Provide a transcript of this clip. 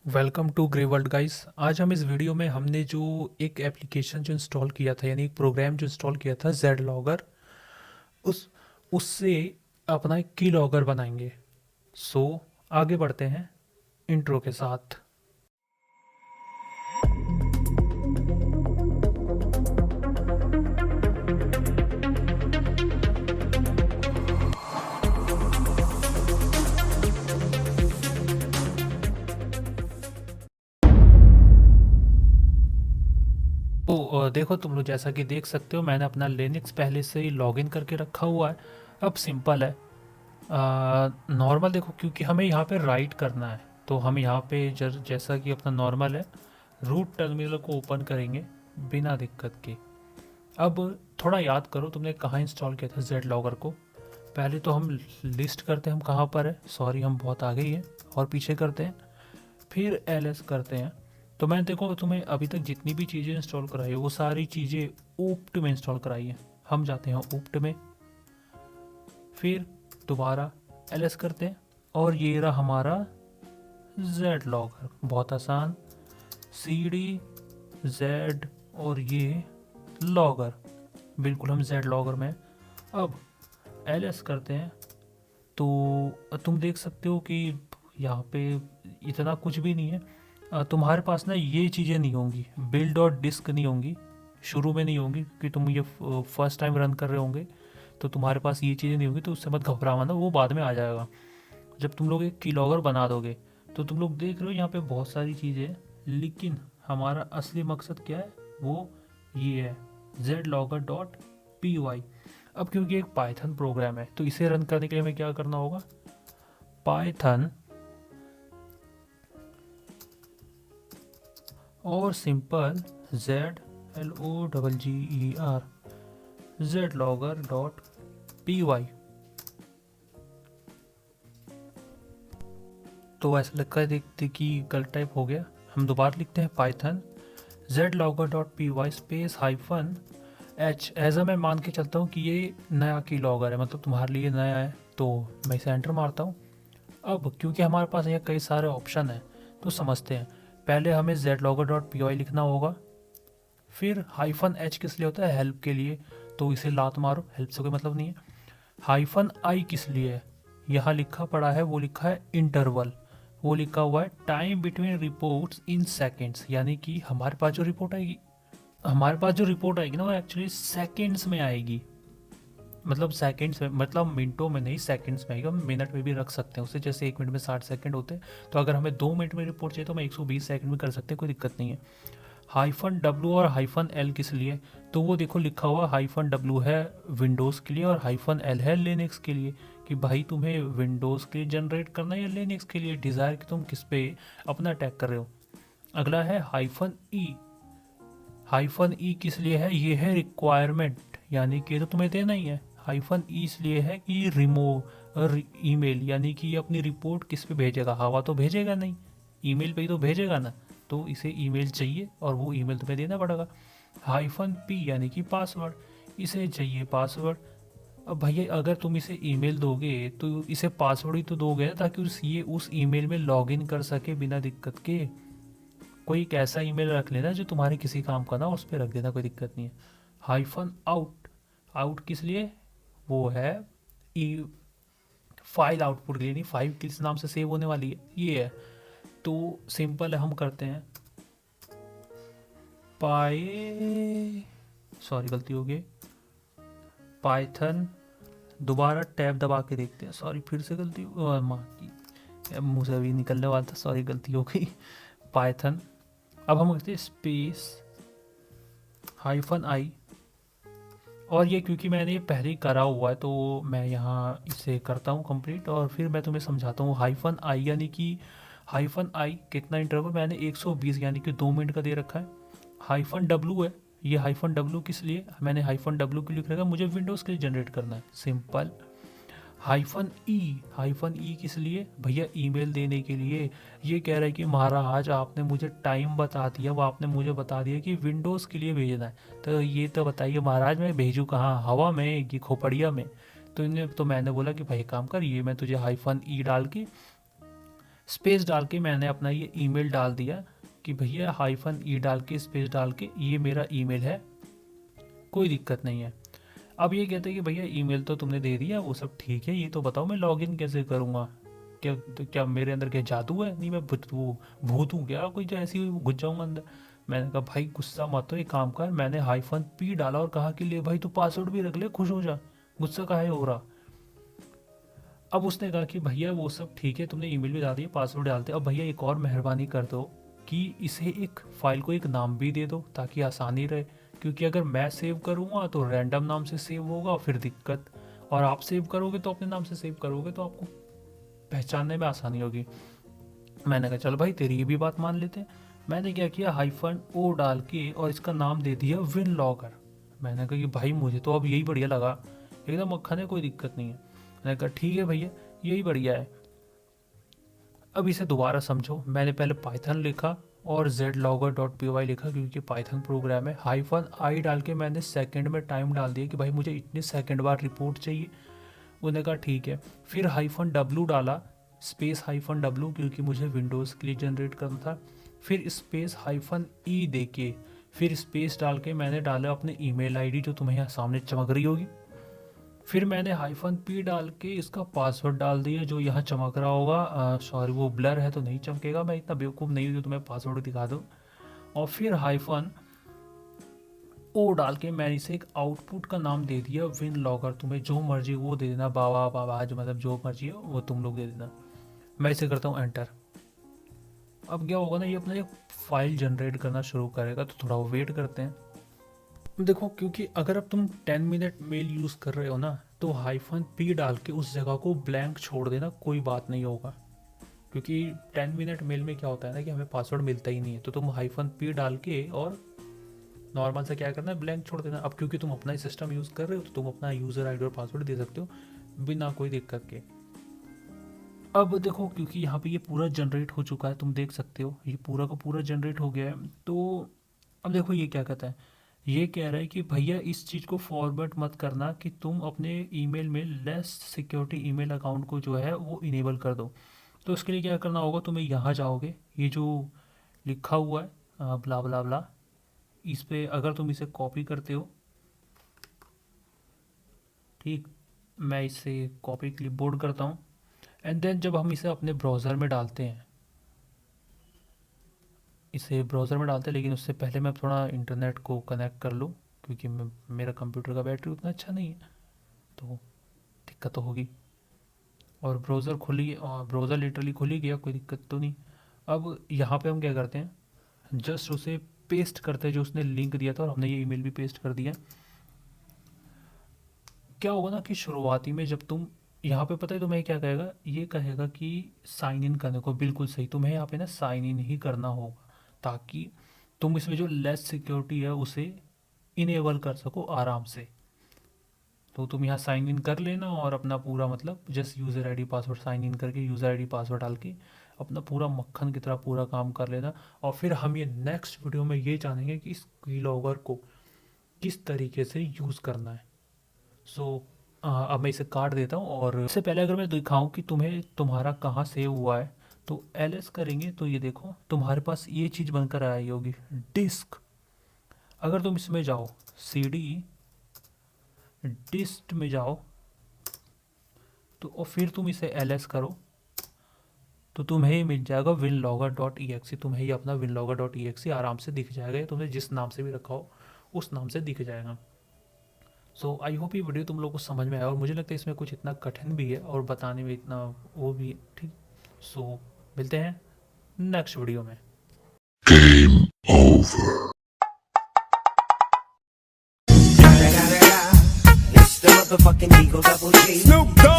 Welcome to grey world guys. आज हम इस वीडियो में हमने जो एक एप्लीकेशन जो इंस्टॉल किया था, यानी एक प्रोग्राम जो इंस्टॉल किया था जेड लॉगर, उस उससे अपना एक की लॉगर बनाएंगे। सो आगे बढ़ते हैं इंट्रो के साथ। तो देखो तुम लोग, जैसा कि देख सकते हो मैंने अपना लिनक्स पहले से ही लॉगिन करके रखा हुआ है। अब सिंपल है, नॉर्मल देखो, क्योंकि हमें यहाँ पे राइट करना है तो हम यहाँ पे जैसा कि अपना नॉर्मल है, रूट टर्मिनल को ओपन करेंगे बिना दिक्कत के। अब थोड़ा याद करो तुमने कहाँ इंस्टॉल किया था जेड लॉगर को। पहले तो हम लिस्ट करते हैं हम कहाँ पर है, सॉरी हम बहुत आगे ही हैं, और पीछे करते हैं, फिर एल करते हैं। तो मैंने देखो तुम्हें अभी तक जितनी भी चीज़ें इंस्टॉल कराई है वो सारी चीज़ें ऊप्ट में इंस्टॉल कराई है। हम जाते हैं ऊप्ट में, फिर दोबारा एल करते हैं, और ये रहा हमारा जेड लॉगर। बहुत आसान, सी डी जेड और ये लॉगर, बिल्कुल हम जेड लॉगर में। अब एल करते हैं तो तुम देख सकते हो कि यहाँ पे इतना कुछ भी नहीं है। तुम्हारे पास ना ये चीज़ें नहीं होंगी, बिल्ड और डिस्क नहीं होंगी, शुरू में नहीं होंगी, क्योंकि तुम ये फर्स्ट टाइम रन कर रहे होंगे, तो तुम्हारे पास ये चीज़ें नहीं होंगी, तो उससे मत घबराना, वो बाद में आ जाएगा जब तुम लोग एक कीलॉगर बना दोगे। तो तुम लोग देख रहे हो यहाँ पे बहुत सारी चीज़ें हैं, लेकिन हमारा असली मकसद क्या है, वो ये है zlogger.py। अब क्योंकि एक पाइथन प्रोग्राम है तो इसे रन करने के लिए हमें क्या करना होगा, पाइथन और सिंपल ZLOGGER zlogger.py। तो ऐसा लगता है देखते कि गलत टाइप हो गया, हम दोबारा लिखते हैं Python zlogger.py space hyphen H. ऐसा मैं मान के चलता हूँ कि ये नया की लॉगर है, मतलब तुम्हारे लिए नया है, तो मैं इसे एंटर मारता हूँ। अब क्योंकि हमारे पास यहाँ कई सारे ऑप्शन हैं तो समझते हैं। पहले हमें zlogger.py लिखना होगा, फिर हाइफन एच किस लिए होता है, हेल्प के लिए, तो इसे लात मारो, हेल्प से कोई मतलब नहीं है। हाइफन आई किस लिए है, यहाँ लिखा पड़ा है, वो लिखा है इंटरवल, वो लिखा हुआ है time between reports in seconds, यानी कि हमारे पास जो रिपोर्ट आएगी ना वो एक्चुअली सेकेंड्स में आएगी। मतलब सेकंड्स में, मतलब मिनटों में नहीं, सेकंड्स में आएगा। हम मिनट में भी रख सकते हैं उसे, जैसे एक मिनट में 60 सेकंड होते हैं, तो अगर हमें 2 मिनट में रिपोर्ट चाहिए तो हम 120 सेकंड में कर सकते हैं, कोई दिक्कत नहीं है। हाइफन डब्ल्यू और हाइफन एल किस लिए, तो वो देखो लिखा हुआ हाइफन डब्ल्यू है विंडोज़ के लिए और हाइफन एल है लिनक्स के लिए, कि भाई तुम्हें विंडोज़ के लिए जनरेट करना है या लिनक्स के लिए, डिज़ायर कि तुम किस पे अपना अटैक कर रहे हो। अगला है हाइफन ई। हाइफन ई किस लिए है, ये है रिक्वायरमेंट, यानी कि तो तुम्हें देना ही है। हाइफन ई इसलिए है कि ईमेल, यानी कि अपनी रिपोर्ट किस पे भेजेगा, हवा तो भेजेगा नहीं, ईमेल पे ही तो भेजेगा ना, तो इसे ईमेल चाहिए और वो ईमेल तुम्हें देना पड़ेगा। हाइफन पी यानी कि पासवर्ड, इसे चाहिए पासवर्ड। अब भैया अगर तुम इसे ईमेल दोगे तो इसे पासवर्ड ही तो दोगे ना, ताकि ये उस ईमेल में लॉगिन कर सके बिना दिक्कत के। कोई एक ऐसा ईमेल रख लेना जो तुम्हारे किसी काम का ना, उस पर रख देना, कोई दिक्कत नहीं है। हाइफन आउट, आउट किस लिए, वो है ई फाइल आउटपुट के लिए, नहीं फाइल किस नाम से सेव होने वाली है, ये है। तो सिंपल है, हम करते हैं पाई, सॉरी गलती हो गई, पाइथन, दोबारा टैब दबा के देखते हैं, सॉरी फिर से गलती माँ की मुँह से अभी निकलने वाला था, सॉरी गलती हो गई। पाइथन, अब हम करते हैं स्पेस हाइफन आई, और ये क्योंकि मैंने ये पहले ही करा हुआ है तो मैं यहाँ इसे करता हूँ कंप्लीट, और फिर मैं तुम्हें समझाता हूँ। हाइफन आई यानी कि हाइफन आई कितना इंटरवल मैंने 120 यानी कि 2 मिनट का दे रखा है। हाइफन डब्लू है, ये हाइफन डब्लू किस लिए, मैंने हाइफन डब्लू के लिए लिख रखा है, मुझे विंडोज़ के लिए जनरेट करना है, सिंपल। हाइफन ई, हाइफन ई किस लिए भैया, ईमेल देने के लिए। ये कह रहा है कि महाराज आपने मुझे टाइम बता दिया, वो आपने मुझे बता दिया कि विंडोज़ के लिए भेजना है, तो ये तो बताइए महाराज मैं भेजूँ कहाँ, हवा में कि खोपड़िया में। तो मैंने बोला कि भाई काम कर, ये मैं तुझे हाइफन ई डाल के स्पेस डाल के मैंने अपना ये ईमेल डाल दिया कि भैया -e डाल के स्पेस डाल के ये मेरा ईमेल है, कोई दिक्कत नहीं है। अब ये कहते हैं कि भैया ईमेल तो तुमने दे दिया, वो सब ठीक है, ये तो बताओ मैं लॉगिन कैसे करूँगा? क्या क्या मेरे अंदर क्या जादू है? नहीं मैं भूत हूँ क्या कोई जो ऐसे ही घुस जाऊँगा अंदर? मैंने कहा भाई गुस्सा मत हो, एक काम कर, मैंने -p डाला और कहा कि ले भाई तू पासवर्ड भी रख ले, खुश हो जा, गुस्सा काहे हो रहा? अब उसने कहा कि भैया वो सब ठीक है, तुमने ईमेल भी डाल दिया, पासवर्ड डालते, अब भैया एक और मेहरबानी कर दो कि इसे एक फाइल को एक नाम भी दे दो ताकि आसानी रहे, क्योंकि अगर मैं सेव करूँगा तो रैंडम नाम से सेव होगा फिर दिक्कत, और आप सेव करोगे तो अपने नाम से सेव करोगे तो आपको पहचानने में आसानी होगी। मैंने कहा चल भाई तेरी ये भी बात मान लेते हैं। मैंने क्या किया, -o डाल के और इसका नाम दे दिया विन लॉगर। मैंने कहा कि भाई मुझे तो अब यही बढ़िया लगा, एकदम मक्खन है, कोई दिक्कत नहीं है। मैंने कहा ठीक है भैया यही बढ़िया है। अब इसे दोबारा समझो, मैंने पहले पाइथन लिखा और zlogger.py लिखा क्योंकि पाइथन प्रोग्राम है, -i डाल के मैंने सेकंड में टाइम डाल दिया कि भाई मुझे इतने सेकंड बाद रिपोर्ट चाहिए। उन्होंने कहा ठीक है। फिर -w डाला, स्पेस -w क्योंकि मुझे विंडोज़ के लिए जनरेट करना था। फिर स्पेस -e दे के फिर स्पेस डाल के मैंने डाला अपने ईमेल आईडी जो तुम्हें यहाँ सामने चमक रही होगी। फिर मैंने -p डाल के इसका पासवर्ड डाल दिया जो यहाँ चमक रहा होगा, सॉरी वो ब्लर है तो नहीं चमकेगा, मैं इतना बेवकूफ़ नहीं हूँ कि तुम्हें पासवर्ड दिखा दूँ। और फिर -o डाल के मैंने इसे एक आउटपुट का नाम दे दिया विन लॉगर, तुम्हें जो मर्जी वो दे देना, बाबा बाबा जो मतलब जो मर्जी हो वो तुम लोग दे देना। मैं इसे करता हूँ एंटर। अब क्या होगा ना, ये अपना एक फाइल जनरेट करना शुरू करेगा, तो थोड़ा वेट करते हैं। देखो क्योंकि अगर अब तुम 10 मिनट मेल यूज़ कर रहे हो ना, तो -p डाल के उस जगह को ब्लैंक छोड़ देना, कोई बात नहीं होगा। क्योंकि 10 मिनट मेल में क्या होता है ना कि हमें पासवर्ड मिलता ही नहीं है, तो तुम -p डाल के और नॉर्मल से क्या करना है, ब्लैंक छोड़ देना। अब क्योंकि तुम अपना ही सिस्टम यूज़ कर रहे हो तो तुम अपना यूज़र आईडी और पासवर्ड दे सकते हो बिना कोई दिक्कत के। अब देखो क्योंकि यहाँ पे ये पूरा जनरेट हो चुका है, तुम देख सकते हो ये पूरा का पूरा जनरेट हो गया है। तो अब देखो ये क्या कहता है, ये कह रहा है कि भैया इस चीज़ को फॉरवर्ड मत करना कि तुम अपने ईमेल में लेस सिक्योरिटी ईमेल अकाउंट को जो है वो इनेबल कर दो। तो उसके लिए क्या करना होगा, तुम्हें यहाँ जाओगे, ये जो लिखा हुआ है ब्ला ब्ला ब्ला, इस पे अगर तुम इसे कॉपी करते हो, ठीक, मैं इसे कॉपी क्लिपबोर्ड करता हूँ, एंड देन जब हम इसे अपने ब्राउज़र में डालते हैं, इसे ब्राउज़र में डालते हैं, लेकिन उससे पहले मैं थोड़ा इंटरनेट को कनेक्ट कर लूँ क्योंकि मेरा कंप्यूटर का बैटरी उतना अच्छा नहीं है, तो दिक्कत तो होगी। और ब्राउज़र खुली, और ब्राउज़र लिटरली खुल ही गया, कोई दिक्कत तो नहीं। अब यहाँ पे हम क्या करते हैं, जस्ट उसे पेस्ट करते हैं जो उसने लिंक दिया था, और हमने ये ईमेल भी पेस्ट कर दिया। क्या होगा ना कि शुरुआती में जब तुम यहाँ पे, पता है तुम्हें क्या कहेगा, ये कहेगा कि साइन इन करने को, बिल्कुल सही, तुम्हें यहाँ पे ना साइन इन ही करना होगा ताकि तुम इसमें जो लेस सिक्योरिटी है उसे इनेबल कर सको आराम से। तो तुम यहाँ साइन इन कर लेना और अपना पूरा मतलब just user ID password sign in करके यूज़र आईडी पासवर्ड डाल के अपना पूरा मक्खन की तरह पूरा काम कर लेना। और फिर हम ये नेक्स्ट वीडियो में ये जानेंगे कि इस कीलॉगर को किस तरीके से यूज़ करना है। सो अब मैं इसे काट देता हूँ, और इससे पहले अगर मैं दिखाऊँ कि तुम्हें तुम्हारा कहाँ सेव हुआ है, तो ls करेंगे तो ये देखो तुम्हारे पास ये चीज़ बनकर आई होगी, डिस्क। अगर तुम इसमें जाओ cd डिस्क में जाओ, तो और फिर तुम इसे ls करो, तो तुम्हें ये मिल जाएगा winlogger.exe। तुम्हें ये अपना winlogger.exe आराम से दिख जाएगा, या तुमने जिस नाम से भी रखा हो उस नाम से दिख जाएगा। सो आई होप ये वीडियो तुम लोग को समझ में आया, और मुझे लगता है इसमें कुछ इतना कठिन भी है और बताने में इतना वो भी है, ठीक। सो मिलते हैं नेक्स्ट वीडियो में। Game over. It's the motherfucking Eagle Double G. Snoop Dogg.